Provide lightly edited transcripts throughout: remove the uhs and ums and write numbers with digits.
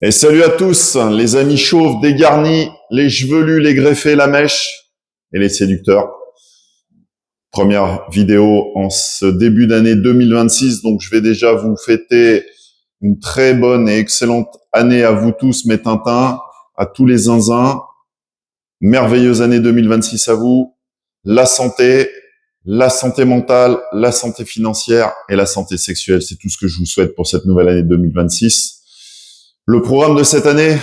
Et salut à tous, les amis chauves, dégarnis, les chevelus, les greffés, la mèche et les séducteurs. Première vidéo en ce début d'année 2026, donc je vais déjà vous fêter une très bonne et excellente année à vous tous, mes tintins, à tous les zinzins. Merveilleuse année 2026 à vous. La santé mentale, la santé financière et la santé sexuelle, c'est tout ce que je vous souhaite pour cette nouvelle année 2026. Le programme de cette année,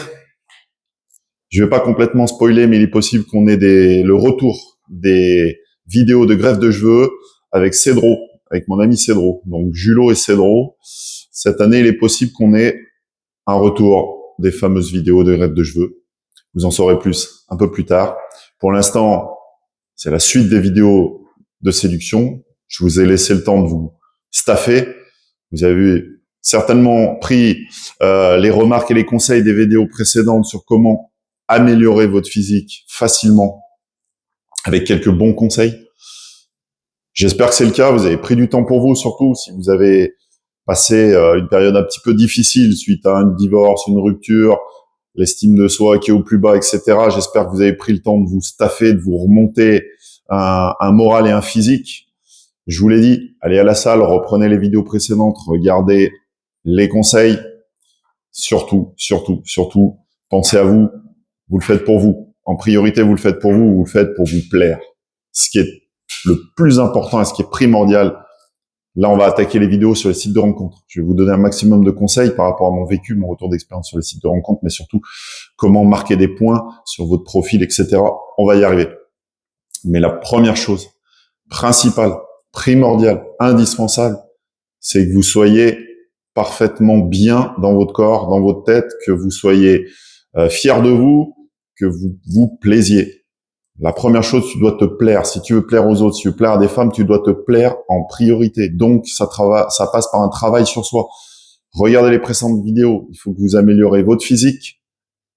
je vais pas complètement spoiler, mais il est possible qu'on ait le retour des vidéos de greffe de cheveux avec Cédro, avec mon ami Cédro. Donc Julo et Cédro. Cette année, il est possible qu'on ait un retour des fameuses vidéos de greffe de cheveux. Vous en saurez plus un peu plus tard. Pour l'instant, c'est la suite des vidéos de séduction. Je vous ai laissé le temps de vous staffer. Vous avez certainement pris les remarques et les conseils des vidéos précédentes sur comment améliorer votre physique facilement avec quelques bons conseils. J'espère que c'est le cas. Vous avez pris du temps pour vous, surtout si vous avez passé une période un petit peu difficile suite à un divorce, une rupture, l'estime de soi qui est au plus bas, etc. J'espère que vous avez pris le temps de vous staffer, de vous remonter un moral et un physique. Je vous l'ai dit, allez à la salle, reprenez les vidéos précédentes, regardez les conseils. Surtout, pensez à vous. Vous le faites pour vous. En priorité, vous le faites pour vous, vous le faites pour vous plaire. Ce qui est le plus important et ce qui est primordial. Là, on va attaquer les vidéos sur les sites de rencontres. Je vais vous donner un maximum de conseils par rapport à mon vécu, mon retour d'expérience sur les sites de rencontres, mais surtout comment marquer des points sur votre profil, etc. On va y arriver. Mais la première chose, principale, primordiale, indispensable, c'est que vous soyez parfaitement bien dans votre corps, dans votre tête, que vous soyez fier de vous, que vous vous plaisiez. La première chose, tu dois te plaire. Si tu veux plaire aux autres, si tu veux plaire à des femmes, tu dois te plaire en priorité. Donc, ça passe par un travail sur soi. Regardez les précédentes vidéos. Il faut que vous améliorez votre physique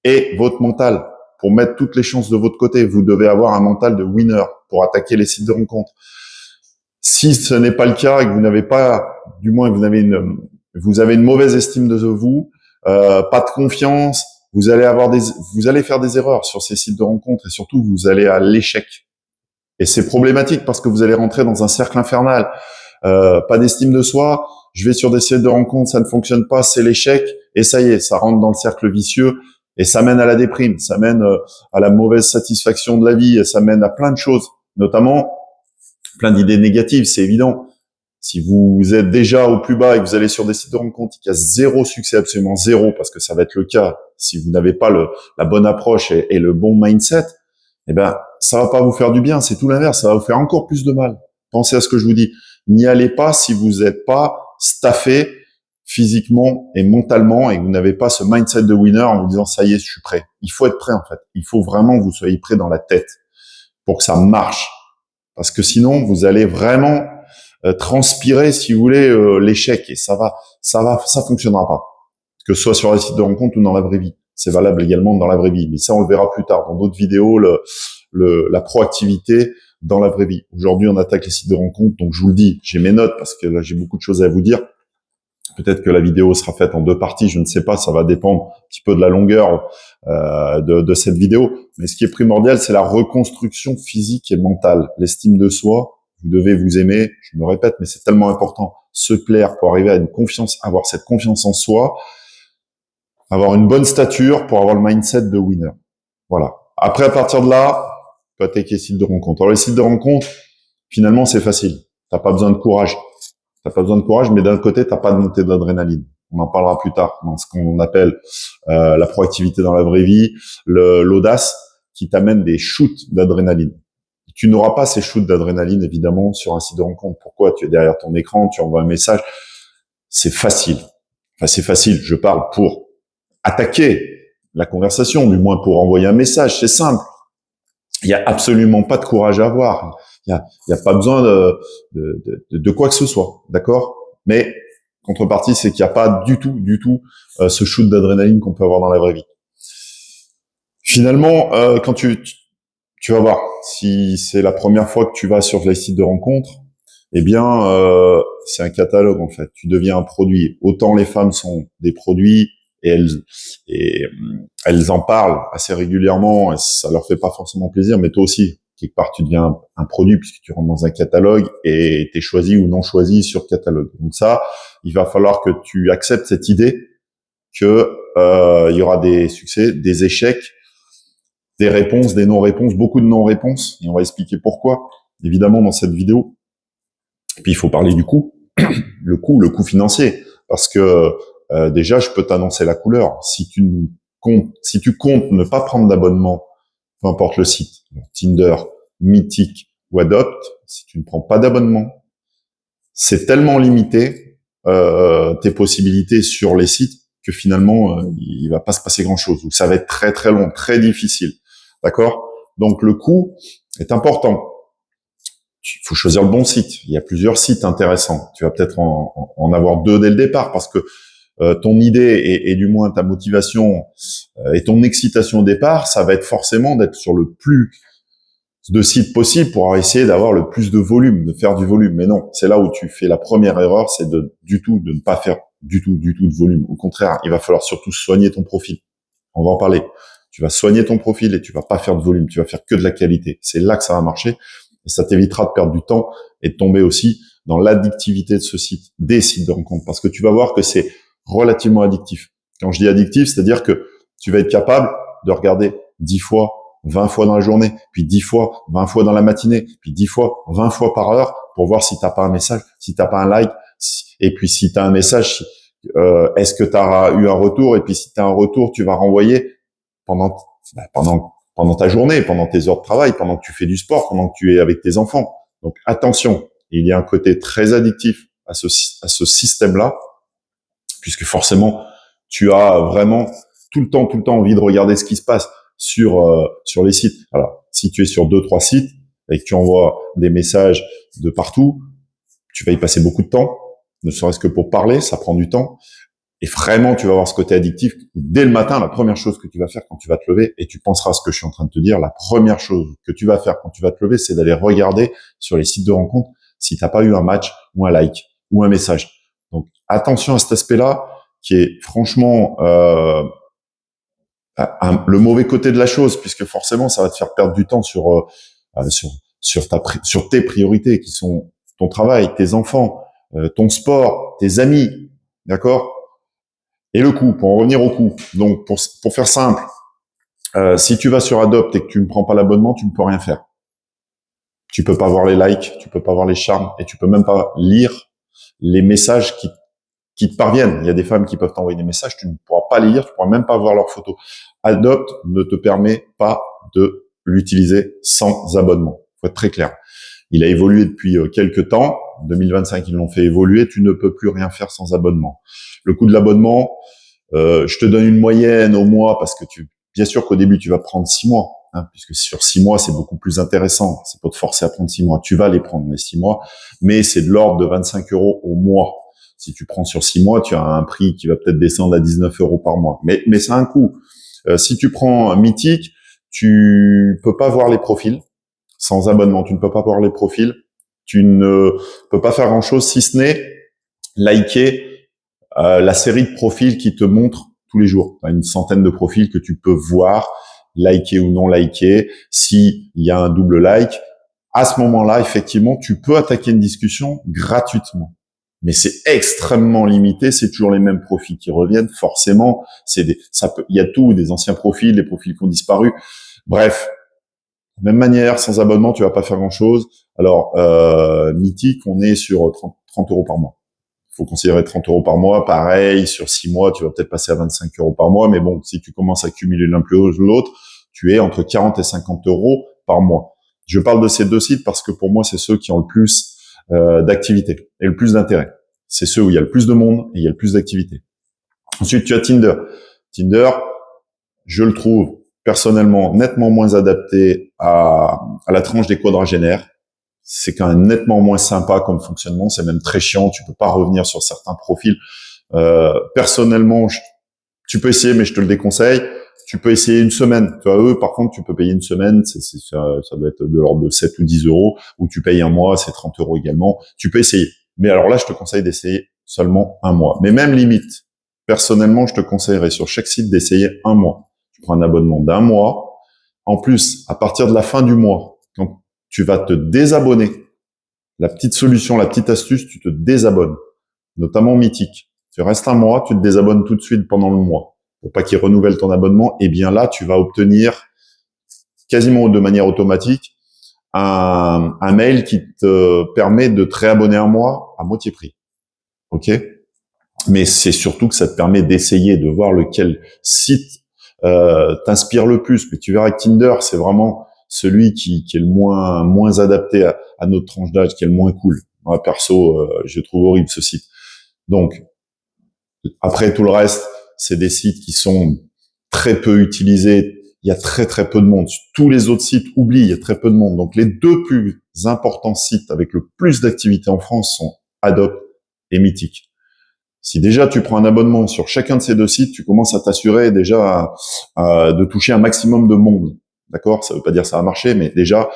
et votre mental. Pour mettre toutes les chances de votre côté, vous devez avoir un mental de winner pour attaquer les sites de rencontres. Si ce n'est pas le cas et que vous n'avez pas, du moins vous avez une mauvaise estime de vous, pas de confiance, vous allez faire des erreurs sur ces sites de rencontres et surtout vous allez à l'échec. Et c'est problématique parce que vous allez rentrer dans un cercle infernal. Pas d'estime de soi, je vais sur des sites de rencontres, ça ne fonctionne pas, c'est l'échec et ça y est, ça rentre dans le cercle vicieux et ça mène à la déprime, ça mène à la mauvaise satisfaction de la vie, et ça mène à plein de choses, notamment plein d'idées négatives, c'est évident. Si vous êtes déjà au plus bas et que vous allez sur des sites de rencontres qui a zéro succès, absolument zéro, parce que ça va être le cas si vous n'avez pas la bonne approche et le bon mindset, eh ben, ça va pas vous faire du bien, c'est tout l'inverse, ça va vous faire encore plus de mal. Pensez à ce que je vous dis. N'y allez pas si vous n'êtes pas staffé physiquement et mentalement et que vous n'avez pas ce mindset de winner en vous disant ça y est, je suis prêt. Il faut être prêt en fait. Il faut vraiment que vous soyez prêt dans la tête pour que ça marche. Parce que sinon, vous allez vraiment transpirer, si vous voulez, l'échec et ça fonctionnera pas. Que ce soit sur les sites de rencontres ou dans la vraie vie. C'est valable également dans la vraie vie. Mais ça, on le verra plus tard dans d'autres vidéos, la proactivité dans la vraie vie. Aujourd'hui, on attaque les sites de rencontres. Donc, je vous le dis, j'ai mes notes parce que là, j'ai beaucoup de choses à vous dire. Peut-être que la vidéo sera faite en 2 parties, je ne sais pas, ça va dépendre un petit peu de la longueur de cette vidéo. Mais ce qui est primordial, c'est la reconstruction physique et mentale, l'estime de soi. Vous devez vous aimer, je me répète, mais c'est tellement important, se plaire pour arriver à une confiance, avoir cette confiance en soi, avoir une bonne stature pour avoir le mindset de winner. Voilà. Après, à partir de là, tu peux attaquer les sites de rencontres. Alors, les sites de rencontres, finalement, c'est facile. T'as pas besoin de courage. T'as pas besoin de courage, mais d'un côté, t'as pas de montée d'adrénaline. On en parlera plus tard dans ce qu'on appelle la proactivité dans la vraie vie, l'audace qui t'amène des shoots d'adrénaline. Tu n'auras pas ces shoots d'adrénaline, évidemment, sur un site de rencontre. Pourquoi? Tu es derrière ton écran, tu envoies un message. C'est facile. Enfin, c'est facile. Je parle pour attaquer la conversation, du moins pour envoyer un message. C'est simple. Il y a absolument pas de courage à avoir. Il y a pas besoin de quoi que ce soit, d'accord? Mais contrepartie, c'est qu'il n'y a pas du tout ce shoot d'adrénaline qu'on peut avoir dans la vraie vie. Finalement, quand tu vas voir, si c'est la première fois que tu vas sur les sites de rencontres, eh bien, c'est un catalogue en fait. Tu deviens un produit. Autant les femmes sont des produits, et elles en parlent assez régulièrement, et ça leur fait pas forcément plaisir, mais toi aussi, quelque part, tu deviens un produit puisque tu rentres dans un catalogue et t'es choisi ou non choisi sur catalogue. Donc ça, il va falloir que tu acceptes cette idée que il y aura des succès, des échecs, des réponses, des non-réponses, beaucoup de non-réponses, et on va expliquer pourquoi, évidemment, dans cette vidéo. Et puis, il faut parler du coût, le coût financier, parce que déjà, je peux t'annoncer la couleur. Si tu comptes ne pas prendre d'abonnement, peu importe le site, Tinder, Mythique ou Adopt, si tu ne prends pas d'abonnement, c'est tellement limité tes possibilités sur les sites que finalement, il va pas se passer grand-chose, ou ça va être très très long, très difficile. D'accord? Donc le coût est important. Il faut choisir le bon site. Il y a plusieurs sites intéressants. Tu vas peut-être en avoir 2 dès le départ parce que ton idée et du moins ta motivation et ton excitation au départ, ça va être forcément d'être sur le plus de sites possible pour essayer d'avoir le plus de volume, de faire du volume. Mais non, c'est là où tu fais la première erreur, c'est de ne pas faire du tout de volume. Au contraire, il va falloir surtout soigner ton profil. On va en parler. Tu vas soigner ton profil et tu vas pas faire de volume, tu vas faire que de la qualité. C'est là que ça va marcher et ça t'évitera de perdre du temps et de tomber aussi dans l'addictivité de ce site, des sites de rencontres, parce que tu vas voir que c'est relativement addictif. Quand je dis addictif, c'est-à-dire que tu vas être capable de regarder 10 fois, 20 fois dans la journée, puis 10 fois, 20 fois dans la matinée, puis 10 fois, 20 fois par heure pour voir si t'as pas un message, si t'as pas un like, et puis si t'as un message, est-ce que tu as eu un retour, et puis si tu as un retour, tu vas renvoyer pendant ta journée, pendant tes heures de travail, pendant que tu fais du sport, pendant que tu es avec tes enfants. Donc attention, il y a un côté très addictif à ce système-là, puisque forcément, tu as vraiment tout le temps envie de regarder ce qui se passe sur les sites. Alors, si tu es sur 2-3 sites et que tu envoies des messages de partout, tu vas y passer beaucoup de temps, ne serait-ce que pour parler, ça prend du temps. Et vraiment, tu vas avoir ce côté addictif. Dès le matin, la première chose que tu vas faire quand tu vas te lever, et tu penseras à ce que je suis en train de te dire, la première chose que tu vas faire quand tu vas te lever, c'est d'aller regarder sur les sites de rencontres si tu n'as pas eu un match ou un like ou un message. Donc, attention à cet aspect-là qui est franchement le mauvais côté de la chose, puisque forcément, ça va te faire perdre du temps sur tes priorités qui sont ton travail, tes enfants, ton sport, tes amis, d'accord? Et le coût, pour en revenir au coût. Donc, pour faire simple, si tu vas sur Adopt et que tu ne prends pas l'abonnement, tu ne peux rien faire. Tu peux pas voir les likes, tu peux pas voir les charmes, et tu peux même pas lire les messages qui te parviennent. Il y a des femmes qui peuvent t'envoyer des messages, tu ne pourras pas les lire, tu pourras même pas voir leurs photos. Adopt ne te permet pas de l'utiliser sans abonnement. Faut être très clair. Il a évolué depuis quelques temps. En 2025, ils l'ont fait évoluer. Tu ne peux plus rien faire sans abonnement. Le coût de l'abonnement, je te donne une moyenne au mois parce que bien sûr qu'au début, tu vas prendre 6 mois, hein, puisque sur 6 mois, c'est beaucoup plus intéressant. C'est pas te forcer à prendre 6 mois. Tu vas les prendre, les 6 mois, mais c'est de l'ordre de 25 € au mois. Si tu prends sur 6 mois, tu as un prix qui va peut-être descendre à 19 € par mois. Mais c'est un coût. Si tu prends Mythique, tu peux pas voir les profils. Sans abonnement, tu ne peux pas voir les profils. Tu ne peux pas faire grand-chose si ce n'est liker la série de profils qui te montre tous les jours. Tu as une centaine de profils que tu peux voir, liker ou non liker. S'il y a un double like, à ce moment-là, effectivement, tu peux attaquer une discussion gratuitement. Mais c'est extrêmement limité, c'est toujours les mêmes profils qui reviennent, forcément. Il y a tout, des anciens profils, des profils qui ont disparu. Bref, même manière, sans abonnement, tu vas pas faire grand-chose. Alors, Mythique, on est sur 30 € par mois. Il faut considérer 30 € par mois. Pareil, sur 6 mois, tu vas peut-être passer à 25 € par mois. Mais bon, si tu commences à cumuler l'un plus l'autre, tu es entre 40 et 50 € par mois. Je parle de ces 2 sites parce que pour moi, c'est ceux qui ont le plus d'activité et le plus d'intérêt. C'est ceux où il y a le plus de monde et il y a le plus d'activité. Ensuite, tu as Tinder. Tinder, je le trouve personnellement nettement moins adapté à la tranche des quadragénaires. C'est quand même nettement moins sympa comme fonctionnement. C'est même très chiant. Tu peux pas revenir sur certains profils. Personnellement, tu peux essayer, mais je te le déconseille. Tu peux essayer une semaine. Tu vois, eux, par contre, tu peux payer une semaine. Ça doit être de l'ordre de 7 ou 10 €. Ou tu payes un mois, c'est 30 € également. Tu peux essayer. Mais alors là, je te conseille d'essayer seulement un mois. Mais même limite, personnellement, je te conseillerais sur chaque site d'essayer un mois. Tu prends un abonnement d'un mois. En plus, à partir de la fin du mois, quand tu vas te désabonner, la petite solution, la petite astuce, tu te désabonnes, notamment Mythique. Tu restes un mois, tu te désabonnes tout de suite pendant le mois pour pas qu'il renouvelle ton abonnement. Et bien là, tu vas obtenir quasiment de manière automatique un mail qui te permet de te réabonner un mois à moitié prix. OK? Mais c'est surtout que ça te permet d'essayer de voir lequel site t'inspire le plus. Mais tu verras que Tinder, c'est vraiment celui qui est le moins adapté à notre tranche d'âge, qui est le moins cool. Moi, perso, je trouve horrible ce site. Donc, après tout le reste, c'est des sites qui sont très peu utilisés. Il y a très très peu de monde. Tous les autres sites, oublie, il y a très peu de monde. Donc, les deux plus importants sites avec le plus d'activité en France sont Adopt et Mythique. Si déjà tu prends un abonnement sur chacun de ces deux sites, tu commences à t'assurer déjà de toucher un maximum de monde. D'accord? Ça veut pas dire que ça va marcher, mais déjà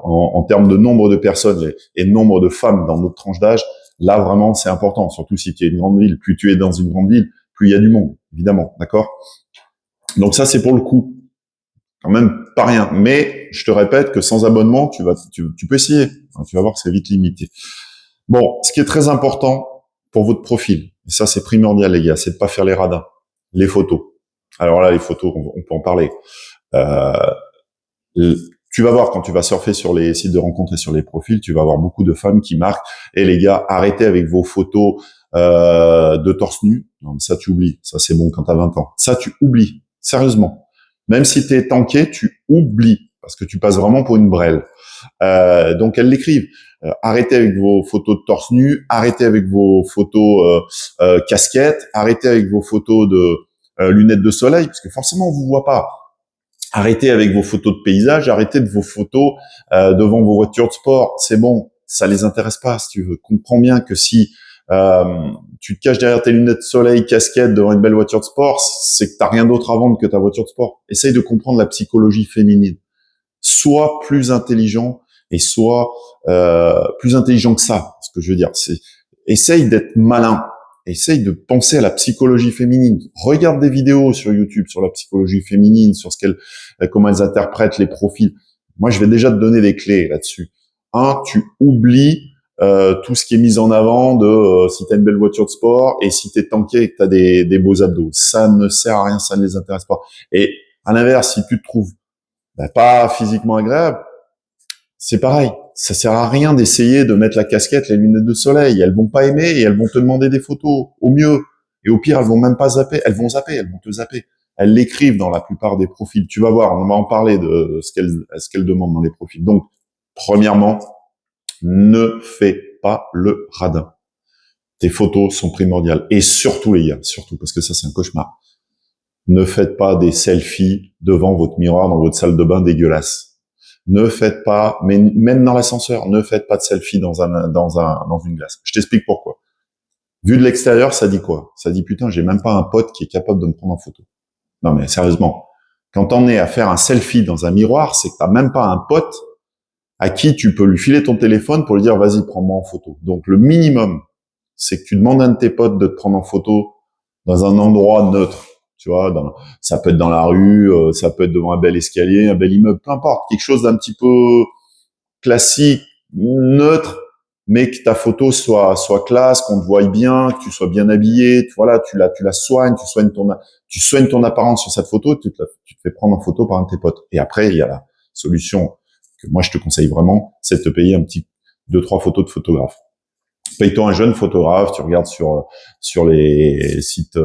en termes de nombre de personnes et nombre de femmes dans notre tranche d'âge, là vraiment c'est important. Surtout si tu es une grande ville, plus tu es dans une grande ville, plus il y a du monde, évidemment. D'accord? Donc ça c'est pour le coup, quand même pas rien. Mais je te répète que sans abonnement, tu peux essayer. Tu vas voir que c'est vite limité. Bon, ce qui est très important pour votre profil, et ça c'est primordial les gars, c'est de pas faire les radins, les photos. Alors là, les photos, on peut en parler. Tu vas voir quand tu vas surfer sur les sites de rencontres et sur les profils, tu vas avoir beaucoup de femmes qui marquent et les gars, arrêtez avec vos photos de torse nu. Non, mais ça tu oublies, ça c'est bon quand t'as 20 ans. Ça tu oublies, sérieusement. Même si t'es tanké, tu oublies parce que tu passes vraiment pour une brêle. Donc elles l'écrivent. Arrêtez avec vos photos de torse nu, arrêtez avec vos photos casquettes, arrêtez avec vos photos de lunettes de soleil, parce que forcément on vous voit pas. Arrêtez avec vos photos de paysage, arrêtez de vos photos devant vos voitures de sport. C'est bon, ça les intéresse pas si tu veux. Comprends bien que si tu te caches derrière tes lunettes de soleil, casquette devant une belle voiture de sport, c'est que t'as rien d'autre à vendre que ta voiture de sport. Essaye de comprendre la psychologie féminine. Sois plus intelligent et sois plus intelligent que ça. Ce que je veux dire, c'est essaye d'être malin. Essaye de penser à la psychologie féminine. Regarde des vidéos sur YouTube sur la psychologie féminine, sur comment elles interprètent les profils. Moi, je vais déjà te donner des clés là-dessus. Tu oublies tout ce qui est mis en avant de si tu as une belle voiture de sport et si tu es tanké et que tu as des beaux abdos. Ça ne sert à rien, ça ne les intéresse pas. Et à l'inverse, si tu te trouves pas physiquement agréable, c'est pareil. Ça sert à rien d'essayer de mettre la casquette, les lunettes de soleil. Elles vont pas aimer et elles vont te demander des photos, au mieux. Et au pire, elles vont même pas zapper. Elles vont zapper, elles vont te zapper. Elles l'écrivent dans la plupart des profils. Tu vas voir, on va en parler de ce qu'elles demandent dans les profils. Donc, premièrement, ne fais pas le radin. Tes photos sont primordiales. Et surtout, les gars, surtout, parce que ça, c'est un cauchemar. Ne faites pas des selfies devant votre miroir dans votre salle de bain dégueulasse. Ne faites pas, mais même dans l'ascenseur, ne faites pas de selfie dans une glace. Je t'explique pourquoi. Vu de l'extérieur, ça dit quoi? Ça dit putain, j'ai même pas un pote qui est capable de me prendre en photo. Non mais sérieusement, quand on est à faire un selfie dans un miroir, c'est que t'as même pas un pote à qui tu peux lui filer ton téléphone pour lui dire vas-y, prends-moi en photo. Donc le minimum, c'est que tu demandes à un de tes potes de te prendre en photo dans un endroit neutre. Tu vois, ça peut être dans la rue, ça peut être devant un bel escalier, un bel immeuble, peu importe, quelque chose d'un petit peu classique, neutre, mais que ta photo soit classe, qu'on te voie bien, que tu sois bien habillé, voilà, tu la soignes, tu soignes ton apparence sur cette photo, tu te fais prendre en photo par un de tes potes. Et après, il y a la solution que moi je te conseille vraiment, c'est de te payer un petit 2-3 photos de photographe. Paye-toi un jeune photographe, tu regardes sur les sites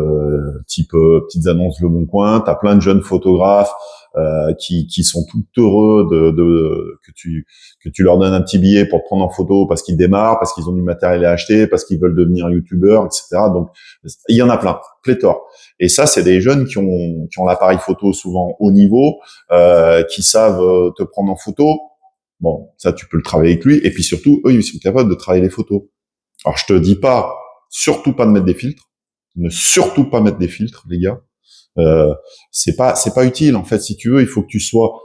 type petites annonces Le Bon Coin, t'as plein de jeunes photographes qui sont tout heureux que tu leur donnes un petit billet pour te prendre en photo parce qu'ils démarrent, parce qu'ils ont du matériel à acheter, parce qu'ils veulent devenir youtubeurs, etc. Donc il y en a plein, pléthore. Et ça, c'est des jeunes qui ont l'appareil photo souvent haut niveau, qui savent te prendre en photo. Bon, ça tu peux le travailler avec lui. Et puis surtout, eux, ils sont capables de travailler les photos. Alors, je te dis pas, surtout pas de mettre des filtres. Ne surtout pas mettre des filtres, les gars. C'est pas utile, en fait. Si tu veux, il faut que tu sois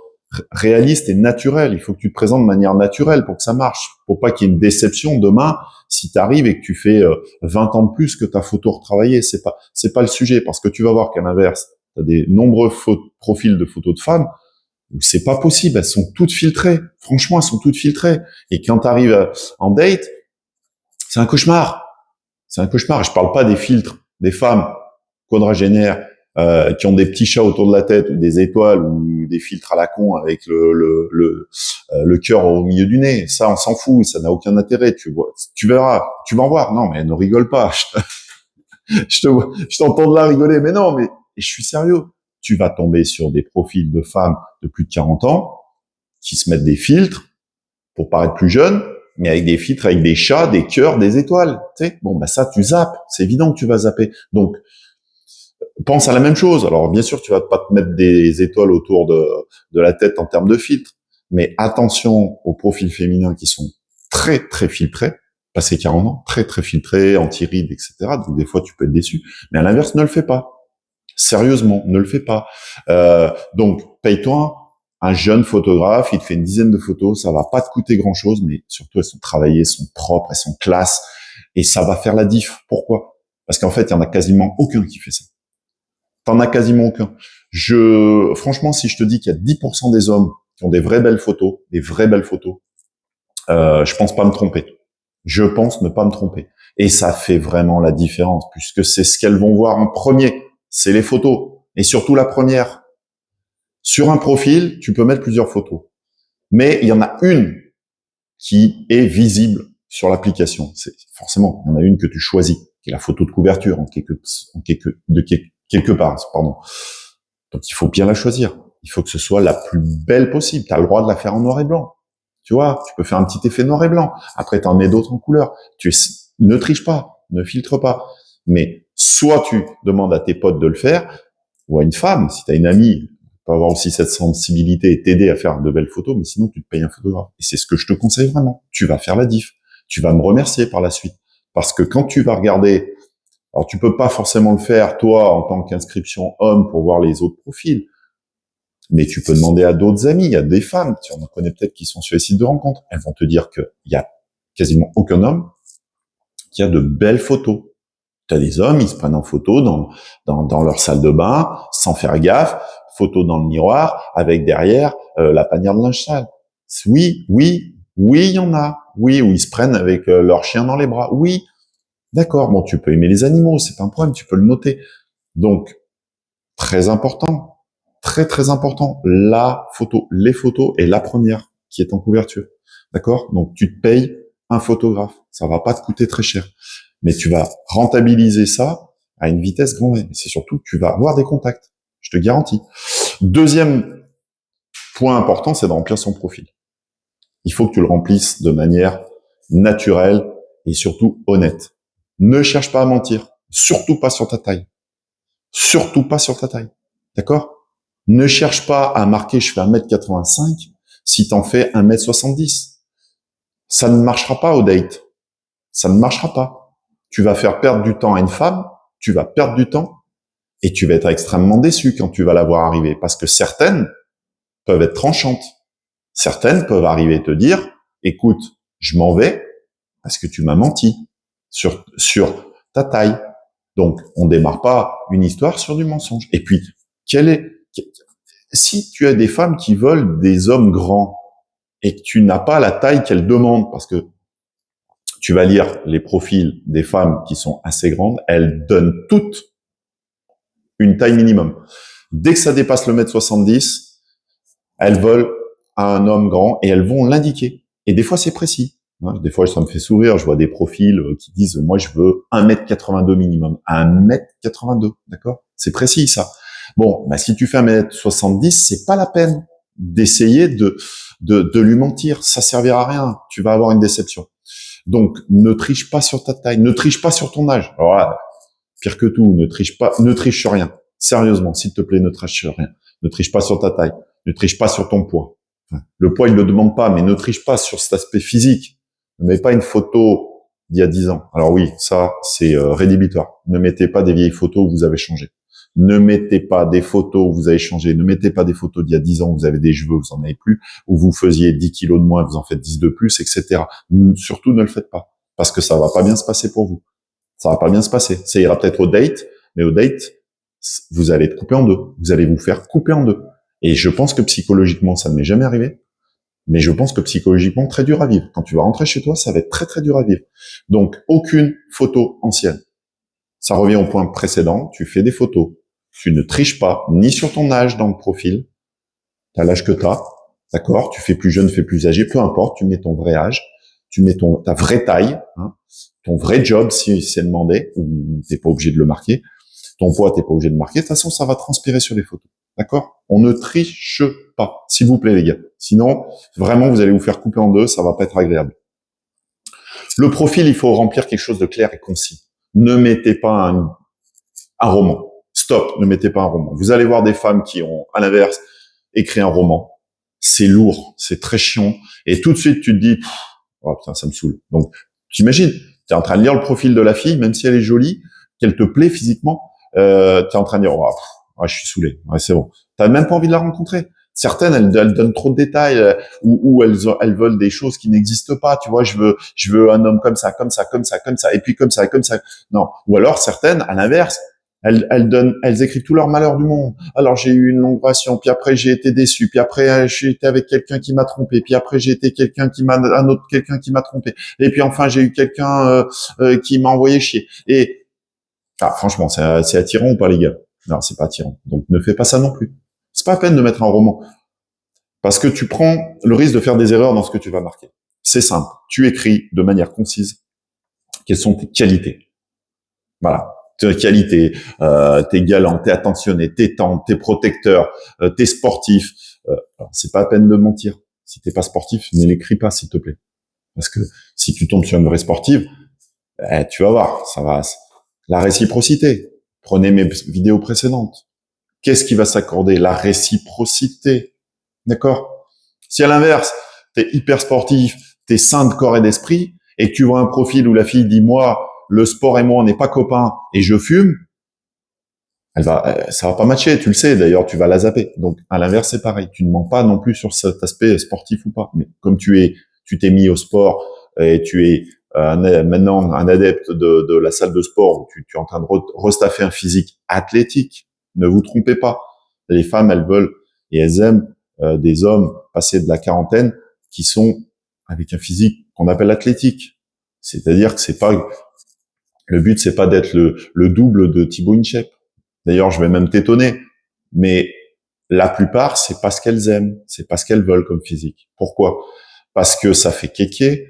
réaliste et naturel. Il faut que tu te présentes de manière naturelle pour que ça marche. Pour pas qu'il y ait une déception demain si tu arrives et que tu fais 20 ans de plus que ta photo retravaillée. C'est pas le sujet, parce que tu vas voir qu'à l'inverse, tu as des nombreux profils de photos de femmes où c'est pas possible. Elles sont toutes filtrées. Franchement, elles sont toutes filtrées. Et quand tu arrives en date, c'est un cauchemar. C'est un cauchemar. Je parle pas des filtres des femmes quadragénaires qui ont des petits chats autour de la tête ou des étoiles ou des filtres à la con avec le cœur au milieu du nez. Ça, on s'en fout. Ça n'a aucun intérêt. Tu verras. Tu vas en voir. Non, mais ne rigole pas. Je t'entends de là rigoler. Mais non, mais je suis sérieux. Tu vas tomber sur des profils de femmes de plus de 40 ans qui se mettent des filtres pour paraître plus jeunes, mais avec des filtres, avec des chats, des cœurs, des étoiles. Tu sais, bon, bah ça, tu zappes. C'est évident que tu vas zapper. Donc, pense à la même chose. Alors, bien sûr, tu vas pas te mettre des étoiles autour de la tête en termes de filtres, mais attention aux profils féminins qui sont très, très filtrés, passé 40 ans, très, très filtrés, anti-rides, etc. Donc, des fois, tu peux être déçu. Mais à l'inverse, ne le fais pas. Sérieusement, ne le fais pas. Donc, paye-toi un jeune photographe, il te fait une dizaine de photos, ça va pas te coûter grand-chose, mais surtout, elles sont travaillées, elles sont propres, elles sont classe, et ça va faire la diff. Pourquoi? Parce qu'en fait, il y en a quasiment aucun qui fait ça. T'en as quasiment aucun. Franchement, si je te dis qu'il y a 10% des hommes qui ont des vraies belles photos, je pense pas me tromper. Je pense ne pas me tromper. Et ça fait vraiment la différence, puisque c'est ce qu'elles vont voir en premier. C'est les photos. Et surtout la première. Sur un profil, tu peux mettre plusieurs photos. Mais il y en a une qui est visible sur l'application. Forcément, il y en a une que tu choisis, qui est la photo de couverture, quelque part, pardon. Donc, il faut bien la choisir. Il faut que ce soit la plus belle possible. Tu as le droit de la faire en noir et blanc. Tu vois, tu peux faire un petit effet noir et blanc. Après, tu en mets d'autres en couleur. Ne triche pas, ne filtre pas. Mais soit tu demandes à tes potes de le faire, ou à une femme, si tu as une amie, peut avoir aussi cette sensibilité et t'aider à faire de belles photos, mais sinon, tu te payes un photographe. Et c'est ce que je te conseille vraiment. Tu vas faire la diff. Tu vas me remercier par la suite. Parce que quand tu vas regarder, alors tu peux pas forcément le faire, toi, en tant qu'inscription homme, pour voir les autres profils, mais tu peux demander à d'autres amis, il y a des femmes, tu en connais peut-être qui sont sur les sites de rencontres, elles vont te dire qu'il y a quasiment aucun homme qui a de belles photos. Tu as des hommes, ils se prennent en photo dans leur salle de bain, sans faire gaffe, photo dans le miroir, avec derrière la panière de linge sale. Oui, il y en a. Oui, où ils se prennent avec leur chien dans les bras. Oui, d'accord. Bon, tu peux aimer les animaux, c'est pas un problème, tu peux le noter. Donc, très important, très très important, la photo, les photos et la première qui est en couverture. D'accord? Donc, tu te payes un photographe. Ça va pas te coûter très cher. Mais tu vas rentabiliser ça à une vitesse grand V. C'est surtout que tu vas avoir des contacts. Je te garantis. Deuxième point important, c'est de remplir son profil. Il faut que tu le remplisses de manière naturelle et surtout honnête. Ne cherche pas à mentir. Surtout pas sur ta taille. Surtout pas sur ta taille. D'accord? Ne cherche pas à marquer je fais 1m85 si t'en fais 1m70. Ça ne marchera pas au date. Ça ne marchera pas. Tu vas faire perdre du temps à une femme, tu vas perdre du temps et tu vas être extrêmement déçu quand tu vas la voir arriver parce que certaines peuvent être tranchantes. Certaines peuvent arriver et te dire, écoute, je m'en vais parce que tu m'as menti sur ta taille. Donc, on démarre pas une histoire sur du mensonge. Et puis, si tu as des femmes qui veulent des hommes grands et que tu n'as pas la taille qu'elles demandent parce que tu vas lire les profils des femmes qui sont assez grandes, elles donnent toutes une taille minimum. Dès que ça dépasse le 1m70, elles veulent un homme grand et elles vont l'indiquer. Et des fois, c'est précis. Des fois, ça me fait sourire. Je vois des profils qui disent, moi, je veux 1m82 minimum. 1m82, d'accord? C'est précis, ça. Bon, bah, si tu fais 1m70, c'est pas la peine d'essayer de lui mentir. Ça servira à rien. Tu vas avoir une déception. Donc, ne triche pas sur ta taille, ne triche pas sur ton âge. Alors là, pire que tout, ne triche sur rien. Sérieusement, s'il te plaît, ne triche sur rien. Ne triche pas sur ta taille, ne triche pas sur ton poids. Le poids, il le demande pas, mais ne triche pas sur cet aspect physique. Ne mets pas une photo d'il y a 10 ans. Alors oui, ça, c'est rédhibitoire. Ne mettez pas des vieilles photos où vous avez changé. Ne mettez pas des photos où vous avez changé. Ne mettez pas des photos d'il y a 10 ans où vous avez des cheveux, vous en avez plus, où vous faisiez 10 kilos de moins, vous en faites 10 de plus, etc. Surtout, ne le faites pas. Parce que ça va pas bien se passer pour vous. Ça va pas bien se passer. Ça ira peut-être au date, mais au date, vous allez être coupé en deux. Vous allez vous faire couper en deux. Et je pense que psychologiquement, ça ne m'est jamais arrivé. Mais je pense que psychologiquement, très dur à vivre. Quand tu vas rentrer chez toi, ça va être très, très dur à vivre. Donc, aucune photo ancienne. Ça revient au point précédent. Tu fais des photos. Tu ne triches pas, ni sur ton âge dans le profil. Tu as l'âge que tu as. D'accord? Tu fais plus jeune, fais plus âgé. Peu importe. Tu mets ton vrai âge. Tu mets ta vraie taille, hein, ton vrai job si c'est demandé, ou t'es pas obligé de le marquer. Ton poids, t'es pas obligé de marquer. De toute façon, ça va transpirer sur les photos. D'accord? On ne triche pas, s'il vous plaît, les gars. Sinon, vraiment, vous allez vous faire couper en deux. Ça va pas être agréable. Le profil, il faut remplir quelque chose de clair et concis. Ne mettez pas un roman. Stop, ne mettez pas un roman. Vous allez voir des femmes qui ont, à l'inverse, écrit un roman. C'est lourd, c'est très chiant. Et tout de suite, tu te dis, oh putain, ça me saoule. Donc, t'imagines, tu es en train de lire le profil de la fille, même si elle est jolie, qu'elle te plaît physiquement, tu es en train de dire, oh, je suis saoulé, ouais, c'est bon. T'as même pas envie de la rencontrer. Certaines, elles donnent trop de détails, ou elles veulent des choses qui n'existent pas. Tu vois, je veux un homme comme ça, comme ça, comme ça, comme ça, et puis comme ça, et comme ça. Non. Ou alors certaines, à l'inverse, elles écrivent tout leur malheur du monde. Alors j'ai eu une longue relation, puis après j'ai été déçu, puis après j'ai été avec quelqu'un qui m'a trompé, puis après j'ai été un autre quelqu'un qui m'a trompé, et puis enfin j'ai eu quelqu'un qui m'a envoyé chier. Et franchement, c'est attirant ou pas, les gars? Non, c'est pas attirant. Donc ne fais pas ça non plus. C'est pas la peine de mettre un roman, parce que tu prends le risque de faire des erreurs dans ce que tu vas marquer. C'est simple. Tu écris de manière concise quelles sont tes qualités. Voilà. Tes qualités, t'es galant, t'es attentionné, t'es tendre, t'es protecteur, t'es sportif. C'est pas la peine de mentir. Si t'es pas sportif, ne l'écris pas, s'il te plaît. Parce que si tu tombes sur une vraie sportive, tu vas voir, ça va. La réciprocité. Prenez mes vidéos précédentes. Qu'est-ce qui va s'accorder? La réciprocité. D'accord? Si à l'inverse, t'es hyper sportif, t'es sain de corps et d'esprit, et que tu vois un profil où la fille dit, moi, le sport et moi, on n'est pas copains, et je fume, ça va pas matcher, tu le sais, d'ailleurs, tu vas la zapper. Donc, à l'inverse, c'est pareil. Tu ne mens pas non plus sur cet aspect sportif ou pas. Mais comme tu t'es mis au sport, et tu es maintenant un adepte de la salle de sport, où tu es en train de restaffer un physique athlétique, ne vous trompez pas. Les femmes, elles veulent et elles aiment des hommes passés de la quarantaine qui sont avec un physique qu'on appelle athlétique. C'est-à-dire que le but, c'est pas d'être le double de Thibaut Inchep. D'ailleurs, je vais même t'étonner, mais la plupart, c'est pas ce qu'elles aiment, c'est pas ce qu'elles veulent comme physique. Pourquoi? Parce que ça fait kéké,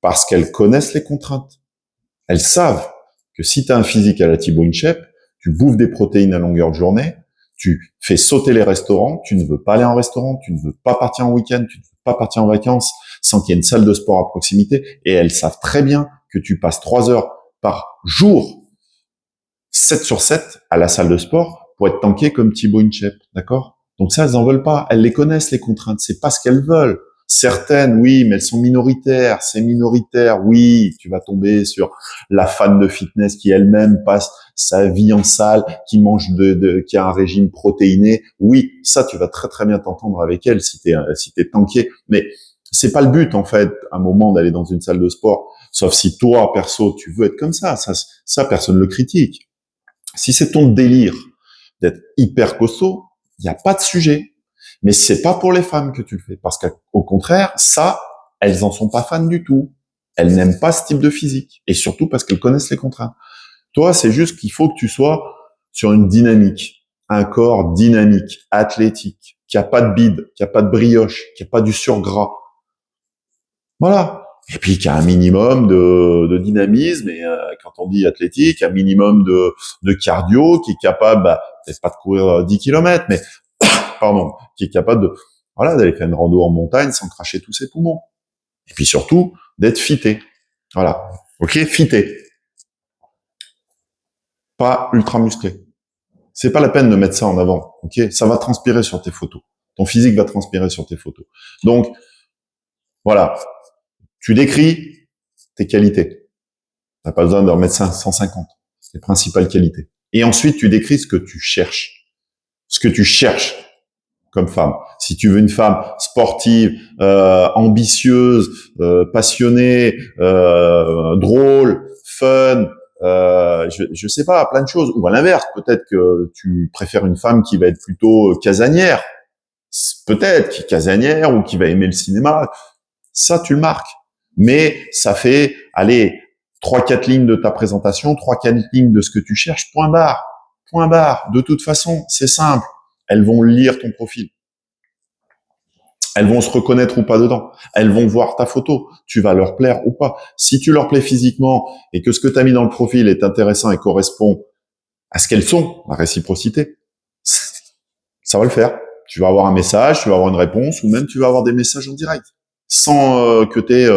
parce qu'elles connaissent les contraintes. Elles savent que si tu as un physique à la Thibaut Inchep, tu bouffes des protéines à longueur de journée, tu fais sauter les restaurants, tu ne veux pas aller en restaurant, tu ne veux pas partir en week-end, tu ne veux pas partir en vacances sans qu'il y ait une salle de sport à proximité. Et elles savent très bien que tu passes 3 heures par jour, 7 sur 7, à la salle de sport pour être tanké comme Thibaut Inchep, d'accord? Donc ça, elles en veulent pas. Elles les connaissent, les contraintes. C'est pas ce qu'elles veulent. Certaines, oui, mais elles sont minoritaires. C'est minoritaire, oui. Tu vas tomber sur la fan de fitness qui elle-même passe sa vie en salle, qui mange qui a un régime protéiné. Oui, ça, tu vas très très bien t'entendre avec elle si t'es tanké. Mais c'est pas le but, en fait, à un moment d'aller dans une salle de sport. Sauf si toi, perso, tu veux être comme ça. Ça, personne ne le critique. Si c'est ton délire d'être hyper costaud, il n'y a pas de sujet. Mais c'est pas pour les femmes que tu le fais. Parce qu'au contraire, ça, elles en sont pas fans du tout. Elles n'aiment pas ce type de physique. Et surtout parce qu'elles connaissent les contraintes. Toi, c'est juste qu'il faut que tu sois sur une dynamique. Un corps dynamique, athlétique, qui a pas de bide, qui a pas de brioche, qui a pas du surgras. Voilà. Et puis qui a un minimum de dynamisme, et quand on dit athlétique, un minimum de cardio, qui est capable, peut-être pas de courir 10 km, mais pardon, qui est capable d'aller faire une rando en montagne sans cracher tous ses poumons. Et puis surtout, d'être fité. Voilà. Ok, fité. Pas ultra musclé. C'est pas la peine de mettre ça en avant. Ok, ça va transpirer sur tes photos. Ton physique va transpirer sur tes photos. Donc, voilà. Tu décris tes qualités. T'as pas besoin de remettre 150. C'est les principales qualités. Et ensuite, tu décris ce que tu cherches. Ce que tu cherches comme femme. Si tu veux une femme sportive, ambitieuse, passionnée, drôle, fun, je sais pas, plein de choses. Ou à l'inverse, peut-être que tu préfères une femme qui va être plutôt casanière. Peut-être qui est casanière ou qui va aimer le cinéma. Ça, tu le marques. Mais ça fait, allez, 3-4 lignes de ta présentation, 3-4 lignes de ce que tu cherches, point barre. Point barre. De toute façon, c'est simple. Elles vont lire ton profil. Elles vont se reconnaître ou pas dedans. Elles vont voir ta photo. Tu vas leur plaire ou pas. Si tu leur plais physiquement et que ce que tu as mis dans le profil est intéressant et correspond à ce qu'elles sont, la réciprocité, ça va le faire. Tu vas avoir un message, tu vas avoir une réponse, ou même tu vas avoir des messages en direct, sans que tu aies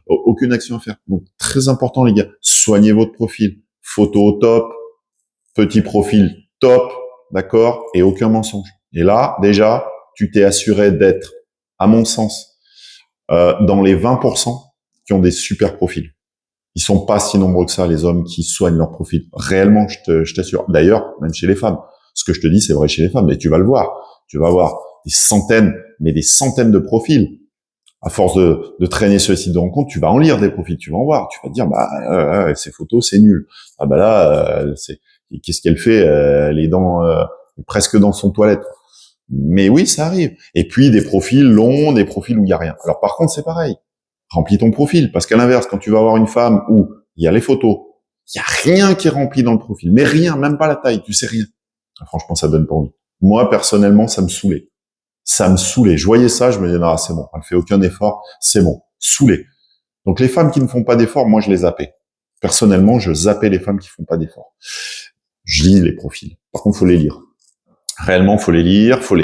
aucune action à faire. Donc, très important, les gars, soignez votre profil. Photo au top, petit profil top, d'accord, et aucun mensonge. Et là, déjà, tu t'es assuré d'être, à mon sens, dans les 20% qui ont des super profils. Ils sont pas si nombreux que ça, les hommes qui soignent leur profil. Réellement, je t'assure. D'ailleurs, même chez les femmes. Ce que je te dis, c'est vrai chez les femmes, mais tu vas le voir. Tu vas avoir des centaines, mais des centaines de profils. À force de traîner sur les sites de rencontres, tu vas en lire des profils, tu vas en voir. Tu vas te dire, ces photos, c'est nul. Ah bah là, qu'est-ce qu'elle fait? Elle est presque dans son toilette. Mais oui, ça arrive. Et puis, des profils longs, des profils où il y a rien. Alors, par contre, c'est pareil. Remplis ton profil. Parce qu'à l'inverse, quand tu vas avoir une femme où il y a les photos, il y a rien qui est rempli dans le profil. Mais rien, même pas la taille, tu sais rien. Franchement, ça donne pas envie. Moi, personnellement, ça me saoulait. Ça me saoulait. Je voyais ça, je me disais, non, c'est bon. Elle fait aucun effort. C'est bon. Saoulé. Donc, les femmes qui ne font pas d'efforts, moi, je les zappais. Personnellement, je zappais les femmes qui font pas d'efforts. Je lis les profils. Par contre, faut les lire. Réellement, faut les lire, faut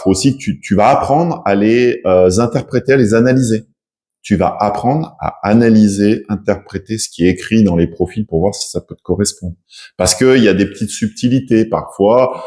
aussi que tu vas apprendre à les interpréter, à les analyser. Tu vas apprendre à analyser, interpréter ce qui est écrit dans les profils pour voir si ça peut te correspondre. Parce que il y a des petites subtilités parfois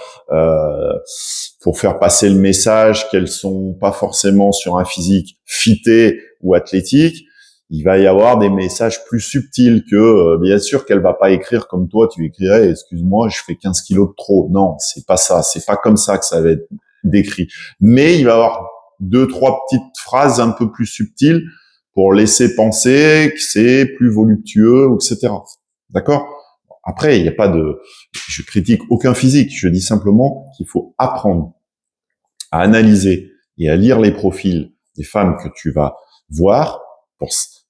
pour faire passer le message qu'elles sont pas forcément sur un physique fité ou athlétique. Il va y avoir des messages plus subtils que, bien sûr qu'elle va pas écrire comme toi, tu écrirais, excuse-moi, je fais 15 kilos de trop. Non, c'est pas ça. C'est pas comme ça que ça va être décrit. Mais il va y avoir 2-3 petites phrases un peu plus subtiles pour laisser penser que c'est plus voluptueux, etc. D'accord? Après, il n'y a pas je critique aucun physique. Je dis simplement qu'il faut apprendre à analyser et à lire les profils des femmes que tu vas voir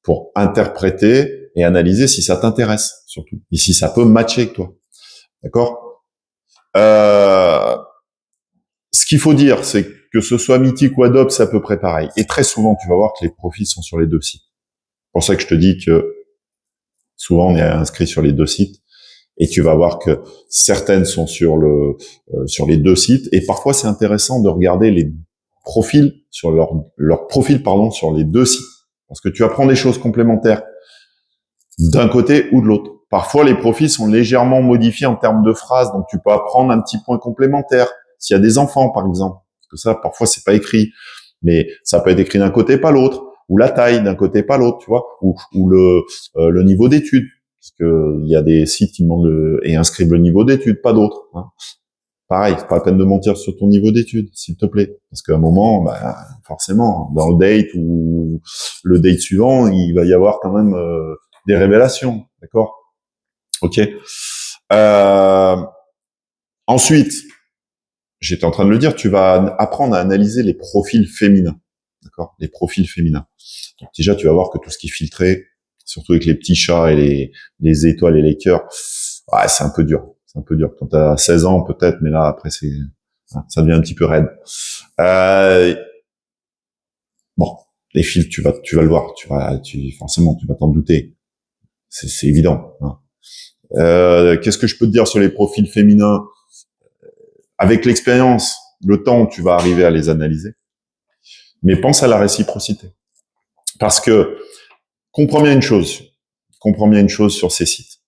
pour interpréter et analyser si ça t'intéresse, surtout. Et si ça peut matcher avec toi. D'accord? Ce qu'il faut dire, c'est que ce soit Mythique ou Adobe, c'est à peu près pareil. Et très souvent, tu vas voir que les profils sont sur les deux sites. C'est pour ça que je te dis que souvent, on est inscrit sur les deux sites. Et tu vas voir que certaines sont sur les deux sites. Et parfois, c'est intéressant de regarder les profils sur leur profil, sur les deux sites. Parce que tu apprends des choses complémentaires d'un côté ou de l'autre. Parfois, les profils sont légèrement modifiés en termes de phrases, donc tu peux apprendre un petit point complémentaire. S'il y a des enfants, par exemple, parce que ça, parfois, c'est pas écrit, mais ça peut être écrit d'un côté, pas l'autre, ou la taille d'un côté, pas l'autre, tu vois, ou le niveau d'études, parce que il y a des sites qui demandent et inscrivent le niveau d'études, pas d'autres. Hein. Pareil, c'est pas la peine de mentir sur ton niveau d'études, s'il te plaît, parce qu'à un moment, forcément, dans le date ou le date suivant, il va y avoir quand même des révélations, d'accord? Ok. Ensuite, j'étais en train de le dire, tu vas apprendre à analyser les profils féminins, d'accord? Les profils féminins. Donc déjà, tu vas voir que tout ce qui est filtré, surtout avec les petits chats et les étoiles et les cœurs, ouais, c'est un peu dur. C'est un peu dur. Quand t'as 16 ans, peut-être, mais là, après, ça devient un petit peu raide. Bon, les fils, tu vas le voir. Forcément, tu vas t'en douter. C'est évident. Hein. Qu'est-ce que je peux te dire sur les profils féminins? Avec l'expérience, le temps, tu vas arriver à les analyser. Mais pense à la réciprocité. Parce que, comprends bien une chose sur ces sites.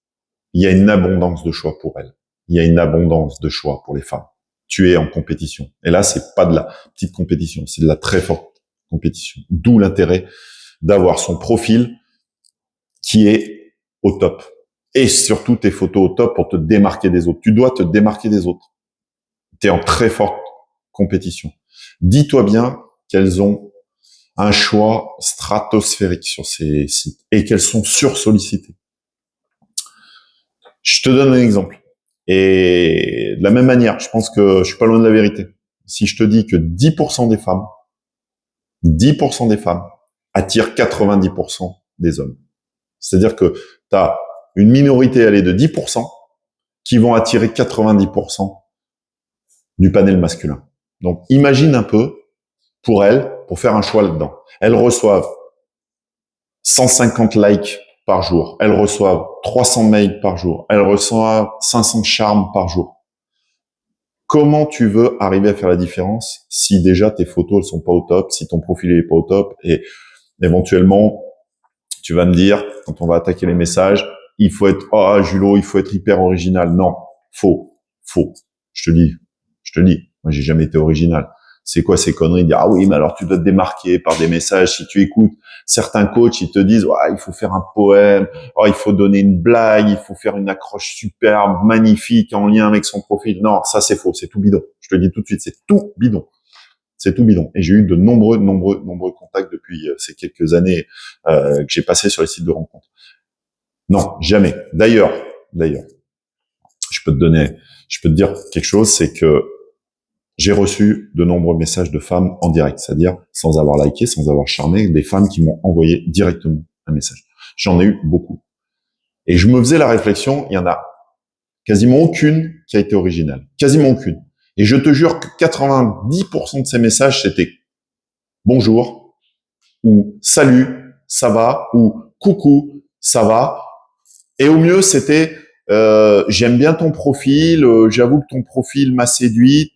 Il y a une abondance de choix pour elles. Il y a une abondance de choix pour les femmes. Tu es en compétition. Et là, c'est pas de la petite compétition, c'est de la très forte compétition. D'où l'intérêt d'avoir son profil qui est au top. et surtout tes photos au top pour te démarquer des autres. Tu dois te démarquer des autres. Tu es en très forte compétition. Dis-toi bien qu'elles ont un choix stratosphérique sur ces sites et qu'elles sont sursollicitées. Je te donne un exemple. Et de la même manière, je pense que je suis pas loin de la vérité. Si je te dis que 10% des femmes attirent 90% des hommes. C'est-à-dire que tu as une minorité, elle est de 10%, qui vont attirer 90% du panel masculin. Donc, imagine un peu, pour elles, pour faire un choix là-dedans. Elles reçoivent 150 likes par jour. Elles reçoivent 300 mails par jour. Elles reçoivent 500 charmes par jour. Comment tu veux arriver à faire la différence si déjà tes photos elles sont pas au top, si ton profil est pas au top, et éventuellement tu vas me dire quand on va attaquer les messages, il faut être Julo, il faut être hyper original. Non, faux. Je te dis. Moi j'ai jamais été original. C'est quoi ces conneries de dire ah oui mais alors tu dois te démarquer par des messages. Si tu écoutes certains coachs, ils te disent il faut faire un poème, il faut donner une blague, il faut faire une accroche superbe, magnifique en lien avec son profil. Non, ça c'est faux, c'est tout bidon. Je te le dis tout de suite, c'est tout bidon. C'est tout bidon. Et j'ai eu de nombreux contacts depuis ces quelques années que j'ai passé sur les sites de rencontres. Non, jamais. D'ailleurs, je peux te dire quelque chose, c'est que j'ai reçu de nombreux messages de femmes en direct, c'est-à-dire sans avoir liké, sans avoir charmé, des femmes qui m'ont envoyé directement un message. J'en ai eu beaucoup. Et je me faisais la réflexion, il y en a quasiment aucune qui a été originale. Quasiment aucune. Et je te jure que 90% de ces messages, c'était bonjour, ou salut, ça va, ou coucou, ça va. Et au mieux, c'était j'aime bien ton profil, j'avoue que ton profil m'a séduite,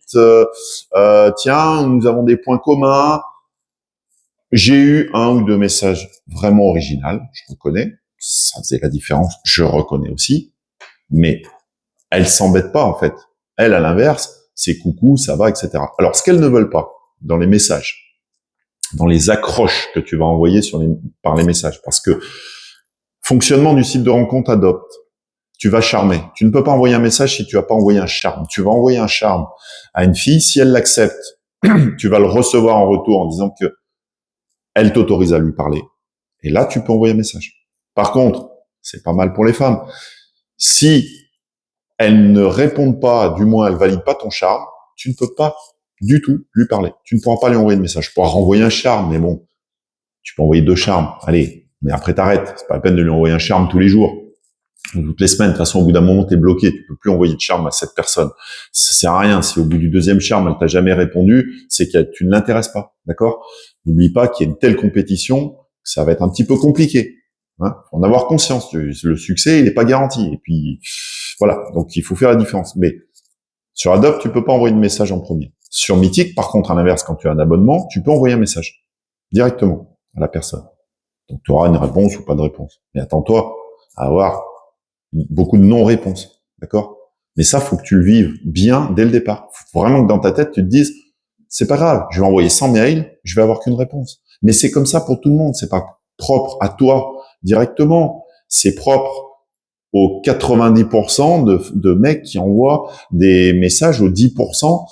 tiens, nous avons des points communs. J'ai eu un ou deux messages vraiment originaux, je reconnais, ça faisait la différence, je reconnais aussi, mais elles s'embêtent pas en fait. Elles, à l'inverse, c'est coucou, ça va, etc. Alors, ce qu'elles ne veulent pas dans les messages, dans les accroches que tu vas envoyer par les messages, parce que fonctionnement du site de rencontre adopte. Tu vas charmer. Tu ne peux pas envoyer un message si tu n'as pas envoyé un charme. Tu vas envoyer un charme à une fille. Si elle l'accepte, tu vas le recevoir en retour en disant que elle t'autorise à lui parler. Et là, tu peux envoyer un message. Par contre, c'est pas mal pour les femmes. Si elles ne répondent pas, du moins elles valident pas ton charme, tu ne peux pas du tout lui parler. Tu ne pourras pas lui envoyer de message. Tu pourras renvoyer un charme, mais bon, tu peux envoyer 2 charmes. Allez, mais après t'arrêtes. C'est pas la peine de lui envoyer un charme tous les jours. Toutes les semaines. De toute façon, au bout d'un moment, t'es bloqué. Tu peux plus envoyer de charme à cette personne. Ça sert à rien. Si au bout du 2e charme, elle t'a jamais répondu, c'est que tu ne l'intéresses pas. D'accord? N'oublie pas qu'il y a une telle compétition, que ça va être un petit peu compliqué. Hein, faut en avoir conscience. Le succès, il n'est pas garanti. Et puis, voilà. Donc, il faut faire la différence. Mais sur Adobe, tu peux pas envoyer de message en premier. Sur Mythique, par contre, à l'inverse, quand tu as un abonnement, tu peux envoyer un message directement à la personne. Donc, tu auras une réponse ou pas de réponse. Mais attends-toi à avoir beaucoup de non-réponses, d'accord? Mais ça, faut que tu le vives bien dès le départ. Faut vraiment que dans ta tête, tu te dises, c'est pas grave, je vais envoyer 100 mails, je vais avoir qu'une réponse. Mais c'est comme ça pour tout le monde, c'est pas propre à toi directement, c'est propre aux 90% de mecs qui envoient des messages aux 10%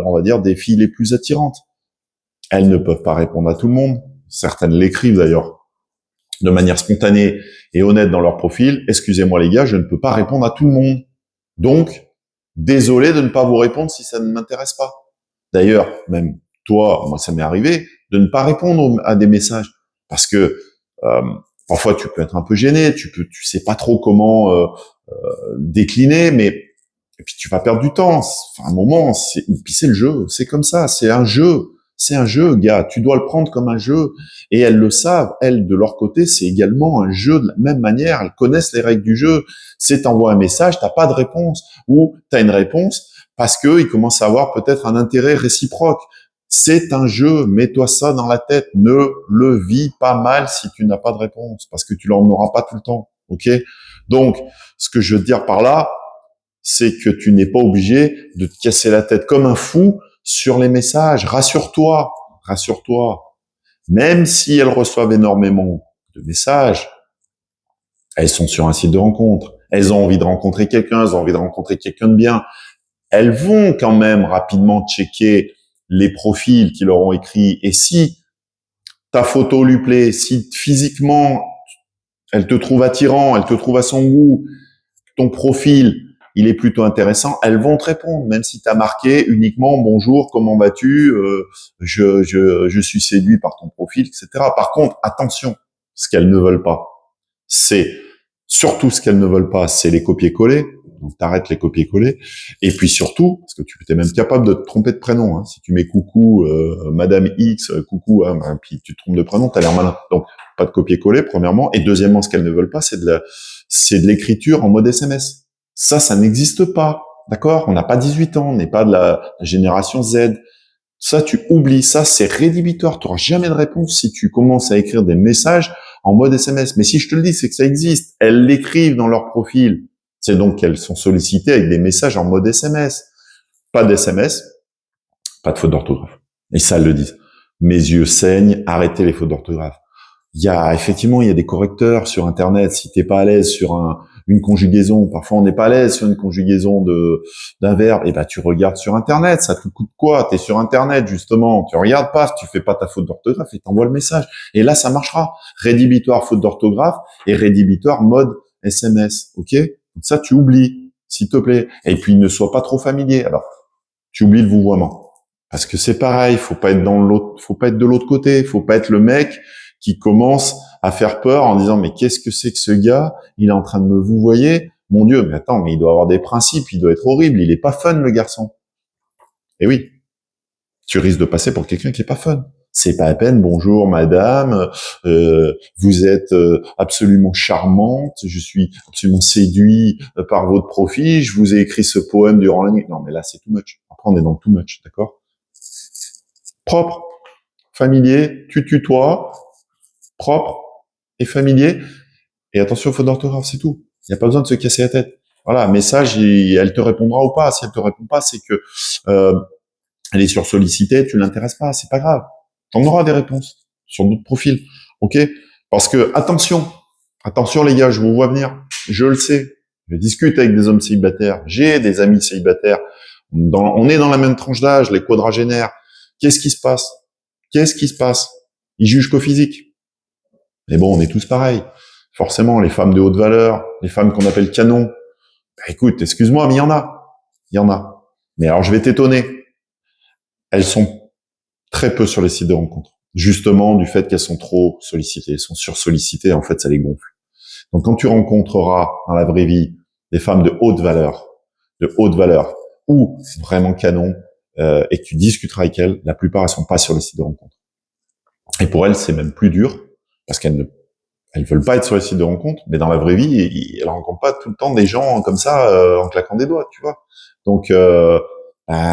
on va dire, des filles les plus attirantes. Elles ne peuvent pas répondre à tout le monde. Certaines l'écrivent d'ailleurs de manière spontanée et honnête dans leur profil. Excusez-moi les gars, je ne peux pas répondre à tout le monde. Donc, désolé de ne pas vous répondre si ça ne m'intéresse pas. D'ailleurs, même toi, moi ça m'est arrivé de ne pas répondre à des messages parce que parfois tu peux être un peu gêné, tu sais pas trop comment décliner, mais et puis tu vas perdre du temps. Enfin, un moment, puis c'est le jeu, c'est comme ça, c'est un jeu. C'est un jeu, gars. Tu dois le prendre comme un jeu. Et elles le savent. Elles, de leur côté, c'est également un jeu de la même manière. Elles connaissent les règles du jeu. C'est t'envoies un message, t'as pas de réponse. Ou t'as une réponse parce que ils commencent à avoir peut-être un intérêt réciproque. C'est un jeu. Mets-toi ça dans la tête. Ne le vis pas mal si tu n'as pas de réponse. Parce que tu n'en auras pas tout le temps. OK? Donc, ce que je veux te dire par là, c'est que tu n'es pas obligé de te casser la tête comme un fou sur les messages. Rassure-toi. Même si elles reçoivent énormément de messages, Elles sont sur un site de rencontre. Elles ont envie de rencontrer quelqu'un, elles ont envie de rencontrer quelqu'un de bien. Elles vont quand même rapidement checker les profils qui leur ont écrit. Et si ta photo lui plaît, si physiquement elle te trouve attirant, elle te trouve à son goût, ton profil il est plutôt intéressant, elles vont te répondre, même si tu as marqué uniquement bonjour, comment vas-tu, je suis séduit par ton profil, etc. Par contre, attention, ce qu'elles ne veulent pas, c'est surtout ce qu'elles ne veulent pas, c'est les copier-coller. Donc t'arrêtes les copier-coller. Et puis surtout, parce que tu es même capable de te tromper de prénom. Hein. Si tu mets coucou Madame X, coucou, hein, puis tu te trompes de prénom, t'as l'air malin. Donc pas de copier-coller premièrement. Et deuxièmement, ce qu'elles ne veulent pas, c'est de l'écriture en mode SMS. Ça n'existe pas. D'accord? On n'a pas 18 ans, on n'est pas de la génération Z. Ça, tu oublies. Ça, c'est rédhibitoire. Tu n'auras jamais de réponse si tu commences à écrire des messages en mode SMS. Mais si je te le dis, c'est que ça existe. Elles l'écrivent dans leur profil. C'est donc qu'elles sont sollicitées avec des messages en mode SMS. Pas d'SMS, pas de faute d'orthographe. Et ça, elles le disent. Mes yeux saignent, arrêtez les fautes d'orthographe. Il y a des correcteurs sur Internet. Si t'es pas à l'aise sur une conjugaison, parfois on n'est pas à l'aise sur une conjugaison d'un verbe, et ben tu regardes sur Internet. Ça te coûte quoi? T'es sur Internet justement, tu regardes pas, tu fais pas ta faute d'orthographe et t'envoies le message. Et là, ça marchera. Rédhibitoire faute d'orthographe et rédhibitoire mode SMS. Ok? Donc ça, tu oublies, s'il te plaît. Et puis ne sois pas trop familier. Alors, tu oublies le vouvoiement. Parce que c'est pareil, faut pas être de l'autre côté, faut pas être le mec qui commence à faire peur en disant mais qu'est-ce que c'est que ce gars? Il est en train de me vouvoyer. Mon Dieu, mais attends, mais il doit avoir des principes, il doit être horrible, il est pas fun le garçon. Et oui, tu risques de passer pour quelqu'un qui est pas fun. C'est pas à peine, bonjour madame, vous êtes absolument charmante, je suis absolument séduit par votre profil, je vous ai écrit ce poème durant la nuit. Non mais là c'est too much. Après on est dans too much, d'accord? Propre, familier, tu tutoies, propre et familier. Et attention, faute d'orthographe, c'est tout. Il n'y a pas besoin de se casser la tête. Voilà, message, elle te répondra ou pas. Si elle te répond pas, c'est que elle est sursollicitée, tu l'intéresses pas, c'est pas grave. T'en auras des réponses sur d'autres profils, ok? Parce que attention les gars, je vous vois venir, je le sais. Je discute avec des hommes célibataires, j'ai des amis célibataires. On est dans la même tranche d'âge, les quadragénaires. Qu'est-ce qui se passe? Ils jugent qu'au physique. Mais bon, on est tous pareils. Forcément, les femmes de haute valeur, les femmes qu'on appelle canons, bah, écoute, excuse-moi, mais il y en a. Il y en a. Mais alors, je vais t'étonner. Elles sont très peu sur les sites de rencontres. Justement, du fait qu'elles sont trop sollicitées. Elles sont sursollicitées, en fait, ça les gonfle. Donc, quand tu rencontreras dans la vraie vie des femmes de haute valeur, ou vraiment canon, et que tu discuteras avec elles, la plupart, elles sont pas sur les sites de rencontres. Et pour elles, c'est même plus dur, parce qu'elles veulent pas être sur les sites de rencontres, mais dans la vraie vie, elles rencontrent pas tout le temps des gens comme ça, en claquant des doigts, tu vois. Donc,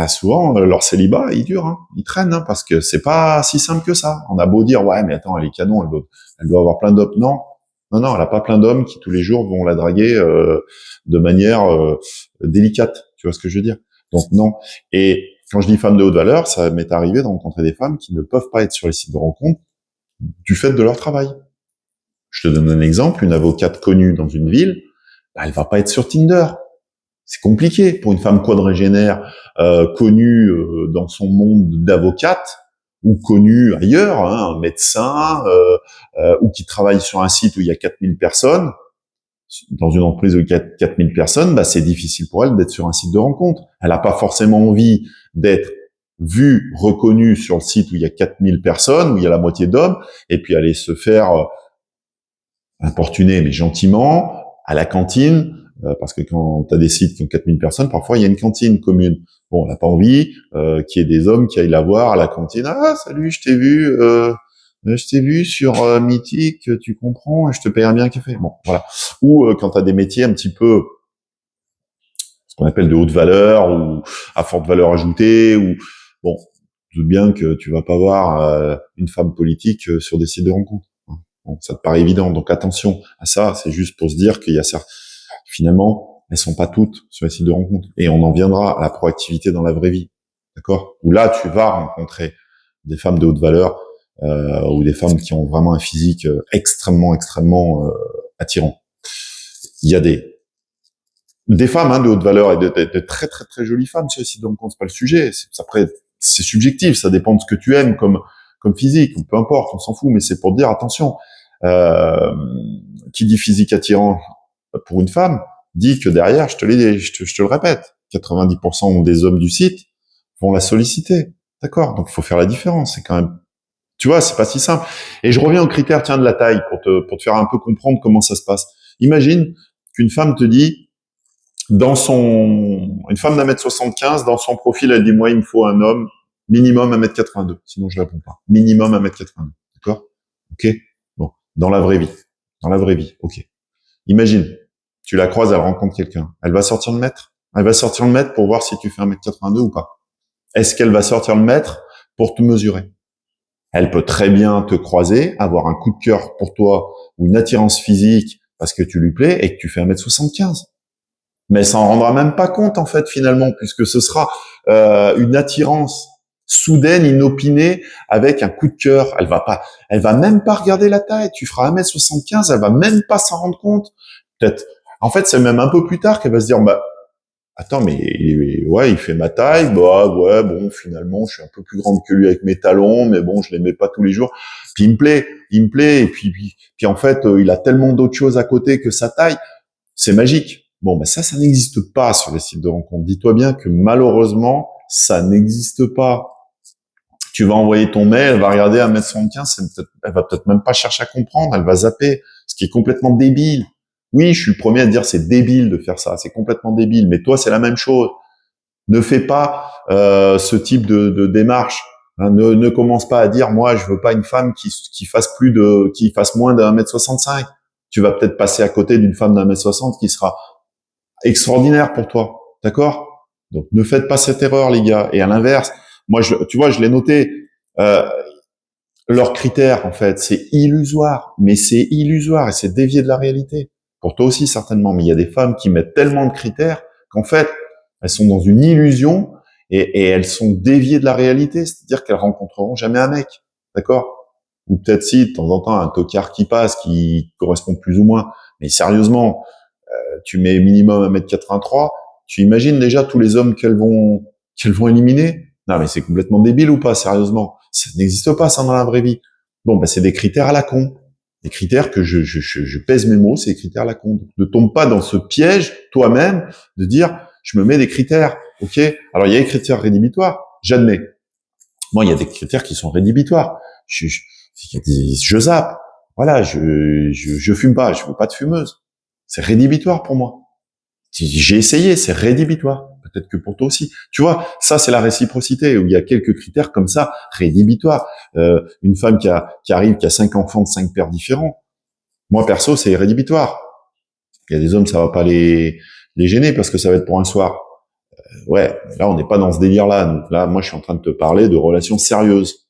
souvent, leur célibat, il dure, hein, il traîne, hein, parce que c'est pas si simple que ça. On a beau dire, ouais, mais attends, elle est canon, elle doit avoir plein d'hommes. Non, elle a pas plein d'hommes qui tous les jours vont la draguer de manière délicate. Tu vois ce que je veux dire? Donc non. Et quand je dis femmes de haute valeur, ça m'est arrivé de rencontrer des femmes qui ne peuvent pas être sur les sites de rencontres du fait de leur travail. Je te donne un exemple, une avocate connue dans une ville, bah, elle va pas être sur Tinder. C'est compliqué pour une femme quadragénaire connue dans son monde d'avocate ou connue ailleurs, hein, un médecin ou qui travaille sur un site où il y a 4000 personnes, dans une entreprise où il y a 4000 personnes, bah, c'est difficile pour elle d'être sur un site de rencontre. Elle n'a pas forcément envie d'être vue, reconnue sur le site où il y a 4000 personnes, où il y a la moitié d'hommes, et puis aller se faire importuner, mais gentiment, à la cantine, parce que quand tu as des sites qui ont 4000 personnes, parfois il y a une cantine commune. Bon, on n'a pas envie qu'il y ait des hommes qui aillent la voir à la cantine. Ah, salut, je t'ai vu sur Mythique, tu comprends, je te paierai bien un café. Bon, voilà. Ou quand tu as des métiers un petit peu, ce qu'on appelle de haute valeur, ou à forte valeur ajoutée, ou bon, je doute bien que tu vas pas voir une femme politique sur des sites de rencontres. Bon, ça te paraît évident, donc attention à ça. C'est juste pour se dire qu'il y a finalement, elles sont pas toutes sur les sites de rencontres. Et on en viendra à la proactivité dans la vraie vie, d'accord? Où là, tu vas rencontrer des femmes de haute valeur ou des femmes qui ont vraiment un physique extrêmement attirant. Il y a des femmes de haute valeur et de très très très jolies femmes sur les sites de rencontres, c'est pas le sujet. Après, c'est subjectif, ça dépend de ce que tu aimes comme physique, peu importe, on s'en fout, mais c'est pour dire attention. Qui dit physique attirant pour une femme dit que derrière, je te le répète, 90% des hommes du site vont la solliciter, d'accord. Donc il faut faire la différence. C'est quand même, tu vois, c'est pas si simple. Et je reviens aux critères, tiens, de la taille pour te faire un peu comprendre comment ça se passe. Imagine qu'une femme te dit une femme d'1m75, dans son profil, elle dit, moi, il me faut un homme minimum 1m82. Sinon, je réponds pas. Minimum 1m82. D'accord? Ok? Bon. Dans la vraie vie. Ok. Imagine. Tu la croises, elle rencontre quelqu'un. Elle va sortir le mètre? Elle va sortir le mètre pour voir si tu fais 1m82 ou pas. Est-ce qu'elle va sortir le mètre pour te mesurer? Elle peut très bien te croiser, avoir un coup de cœur pour toi ou une attirance physique parce que tu lui plais et que tu fais 1m75. Mais elle s'en rendra même pas compte en fait finalement, puisque ce sera une attirance soudaine, inopinée, avec un coup de cœur. Elle va même pas regarder la taille. Tu feras 1m75, elle va même pas s'en rendre compte. Peut-être. En fait, c'est même un peu plus tard qu'elle va se dire, bah attends, mais ouais, il fait ma taille, bah ouais, bon, finalement, je suis un peu plus grande que lui avec mes talons, mais bon, je les mets pas tous les jours. Puis il me plaît, et puis en fait, il a tellement d'autres choses à côté que sa taille, c'est magique. Bon, ben ça n'existe pas sur les sites de rencontres. Dis-toi bien que malheureusement, ça n'existe pas. Tu vas envoyer ton mail, elle va regarder 1m75, elle va peut-être même pas chercher à comprendre, elle va zapper, ce qui est complètement débile. Oui, je suis le premier à dire c'est débile de faire ça, c'est complètement débile, mais toi c'est la même chose. Ne fais pas ce type de démarche. Hein, ne commence pas à dire moi je veux pas une femme qui fasse moins d'1m65. Tu vas peut-être passer à côté d'une femme d'1m60 qui sera extraordinaire pour toi, d'accord? Donc ne faites pas cette erreur, les gars. Et à l'inverse, moi, tu vois, je l'ai noté. Euh, leurs critères, en fait, c'est illusoire, mais c'est illusoire et c'est dévié de la réalité. Pour toi aussi certainement, mais il y a des femmes qui mettent tellement de critères qu'en fait, elles sont dans une illusion et elles sont déviées de la réalité, c'est-à-dire qu'elles rencontreront jamais un mec, d'accord? Ou peut-être si de temps en temps un tocard qui passe, qui correspond plus ou moins. Mais sérieusement, tu mets minimum 1m83, tu imagines déjà tous les hommes qu'elles vont éliminer? Non, mais c'est complètement débile ou pas, sérieusement? Ça n'existe pas, ça, dans la vraie vie. Bon, ben, c'est des critères à la con. Des critères que je pèse mes mots, c'est des critères à la con. Donc, ne tombe pas dans ce piège, toi-même, de dire, je me mets des critères, ok? Alors, il y a des critères rédhibitoires, j'admets. Moi, il y a des critères qui sont rédhibitoires. Je zappe. Voilà, je fume pas, je veux pas de fumeuse. C'est rédhibitoire pour moi. J'ai essayé, c'est rédhibitoire. Peut-être que pour toi aussi. Tu vois, ça c'est la réciprocité où il y a quelques critères comme ça rédhibitoires. Une femme qui arrive, qui a 5 enfants de 5 pères différents. Moi perso, c'est rédhibitoire. Il y a des hommes, ça va pas les gêner parce que ça va être pour un soir. Ouais, là on n'est pas dans ce délire-là. Donc là, moi je suis en train de te parler de relations sérieuses.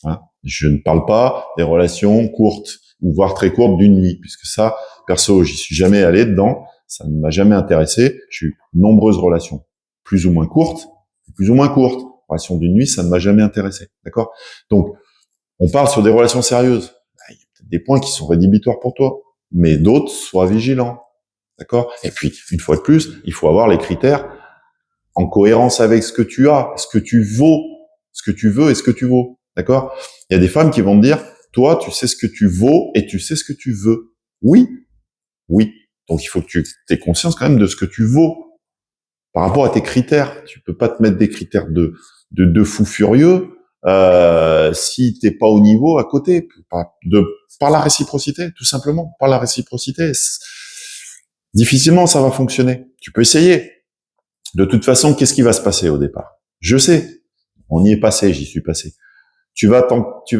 Hein, je ne parle pas des relations courtes ou voire très courtes d'une nuit, puisque ça, perso, j'y suis jamais allé dedans. Ça ne m'a jamais intéressé. J'ai eu nombreuses relations, plus ou moins courtes, plus ou moins courtes. Relations d'une nuit, ça ne m'a jamais intéressé. D'accord? Donc, on parle sur des relations sérieuses. Il y a peut-être des points qui sont rédhibitoires pour toi, mais d'autres, sois vigilant. D'accord? Et puis, une fois de plus, il faut avoir les critères en cohérence avec ce que tu as, ce que tu vaux, ce que tu veux et ce que tu vaux. D'accord? Il y a des femmes qui vont te dire, toi, tu sais ce que tu vaux et tu sais ce que tu veux. Oui, oui. Donc, il faut que tu aies conscience quand même de ce que tu vaux par rapport à tes critères. Tu peux pas te mettre des critères de fou furieux si t'es pas au niveau à côté. Par la réciprocité, tout simplement. Par la réciprocité. Difficilement, ça va fonctionner. Tu peux essayer. De toute façon, qu'est-ce qui va se passer au départ? Je sais. On y est passé, j'y suis passé. Tu vas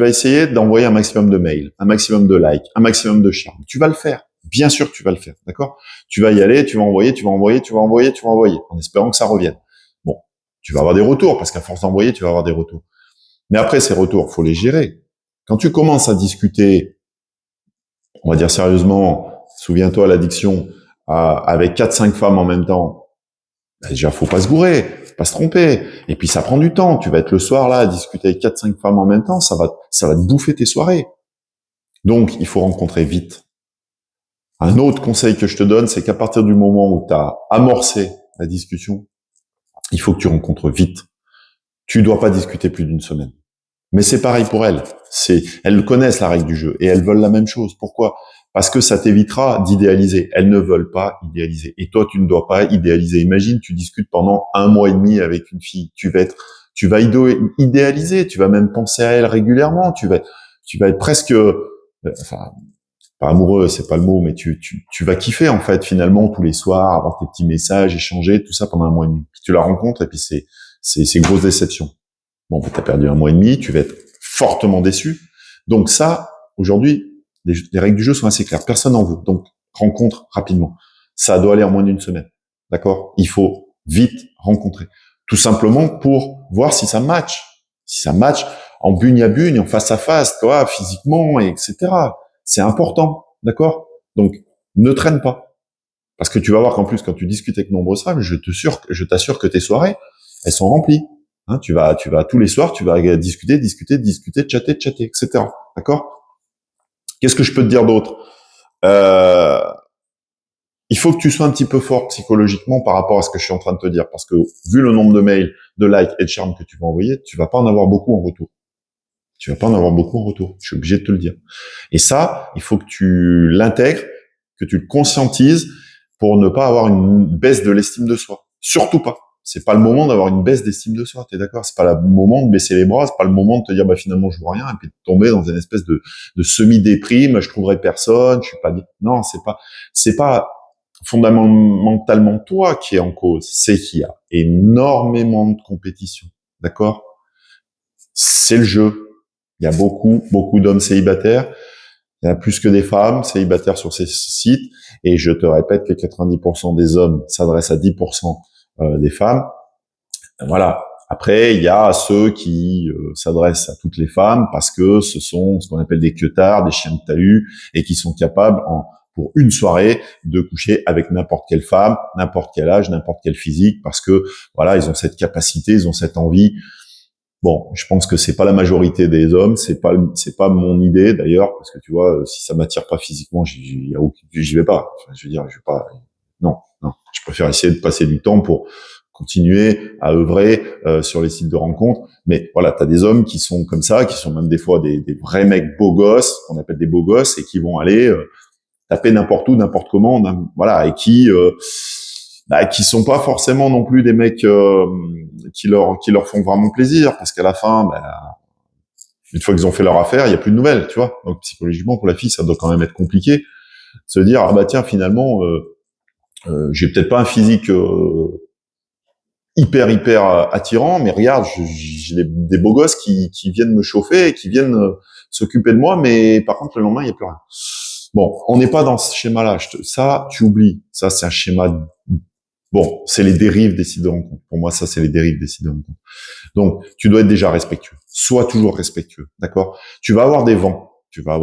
essayer d'envoyer un maximum de mails, un maximum de likes, un maximum de charme. Tu vas le faire. Bien sûr que tu vas le faire, d'accord? Tu vas y aller, tu vas envoyer, en espérant que ça revienne. Bon, tu vas avoir des retours, parce qu'à force d'envoyer, tu vas avoir des retours. Mais après, ces retours, faut les gérer. Quand tu commences à discuter, on va dire sérieusement, souviens-toi l'addiction, avec 4-5 femmes en même temps, déjà, faut pas se gourer, faut pas se tromper. Et puis, ça prend du temps. Tu vas être le soir là à discuter avec 4-5 femmes en même temps. Ça va te bouffer tes soirées. Donc, il faut rencontrer vite. Un autre conseil que je te donne, c'est qu'à partir du moment où tu as amorcé la discussion, il faut que tu rencontres vite. Tu dois pas discuter plus d'une semaine. Mais c'est pareil pour elles. Elles connaissent la règle du jeu et elles veulent la même chose. Pourquoi? Parce que ça t'évitera d'idéaliser. Elles ne veulent pas idéaliser. Et toi, tu ne dois pas idéaliser. Imagine, tu discutes pendant 1 mois et demi avec une fille. Tu vas idéaliser. Tu vas même penser à elle régulièrement. Tu vas être presque, enfin, pas amoureux, c'est pas le mot, mais tu vas kiffer, en fait, finalement, tous les soirs, avoir tes petits messages, échanger, tout ça pendant 1 mois et demi. Puis tu la rencontres et puis c'est grosse déception. Bon, t'as perdu 1 mois et demi, tu vas être fortement déçu. Donc ça, aujourd'hui, les règles du jeu sont assez claires. Personne n'en veut. Donc, rencontre rapidement. Ça doit aller en moins d'une semaine. D'accord? Il faut vite rencontrer. Tout simplement pour voir si ça match. Si ça match en bugne à bugne, en face à face, quoi, physiquement, etc. C'est important. D'accord? Donc, ne traîne pas. Parce que tu vas voir qu'en plus, quand tu discutes avec de nombreuses femmes, je t'assure que tes soirées, elles sont remplies. Hein, tu vas tous les soirs, tu vas discuter, chatter, etc. D'accord? Qu'est-ce que je peux te dire d'autre? Il faut que tu sois un petit peu fort psychologiquement par rapport à ce que je suis en train de te dire, parce que vu le nombre de mails, de likes et de charmes que tu vas envoyer, tu vas pas en avoir beaucoup en retour. Tu vas pas en avoir beaucoup en retour. Je suis obligé de te le dire. Et ça, il faut que tu l'intègres, que tu le conscientises pour ne pas avoir une baisse de l'estime de soi. Surtout pas. C'est pas le moment d'avoir une baisse d'estime de soi. T'es d'accord? C'est pas le moment de baisser les bras. C'est pas le moment de te dire, bah, finalement, je vois rien et puis de tomber dans une espèce de semi-déprime. Je trouverai personne. Je suis pas bien. Non, c'est pas fondamentalement toi qui est en cause. C'est qu'il y a énormément de compétition. D'accord? C'est le jeu. Il y a beaucoup d'hommes célibataires. Il y en a plus que des femmes célibataires sur ces sites. Et je te répète que 90% des hommes s'adressent à 10% des femmes. Voilà. Après, il y a ceux qui s'adressent à toutes les femmes parce que ce sont ce qu'on appelle des queutards, des chiens de talus, et qui sont capables, pour une soirée, de coucher avec n'importe quelle femme, n'importe quel âge, n'importe quel physique, parce que voilà, ils ont cette capacité, ils ont cette envie. Bon, je pense que c'est pas la majorité des hommes, c'est pas mon idée d'ailleurs, parce que tu vois, si ça m'attire pas physiquement, j'y vais pas. Enfin, je veux dire, je vais pas. Non, je préfère essayer de passer du temps pour continuer à œuvrer sur les sites de rencontres. Mais voilà, t'as des hommes qui sont comme ça, qui sont même des fois des vrais mecs beaux gosses, qu'on appelle des beaux gosses, et qui vont aller taper n'importe où, n'importe comment, voilà, et qui sont pas forcément non plus des mecs qui leur font vraiment plaisir, parce qu'à la fin, une fois qu'ils ont fait leur affaire, il y a plus de nouvelles, tu vois. Donc psychologiquement pour la fille, ça doit quand même être compliqué de se dire, ah bah tiens, finalement, j'ai peut-être pas un physique hyper attirant, mais regarde, j'ai des beaux gosses qui viennent me chauffer et qui viennent s'occuper de moi, mais par contre le lendemain il y a plus rien. Bon, on n'est pas dans ce schéma-là. Ça, tu oublies. Ça, c'est un schéma. Bon, c'est les dérives des sites de rencontre. Pour moi, ça, c'est les dérives des sites de rencontre. Donc, tu dois être déjà respectueux. Sois toujours respectueux, d'accord? Tu vas avoir des vents. Tu vas avoir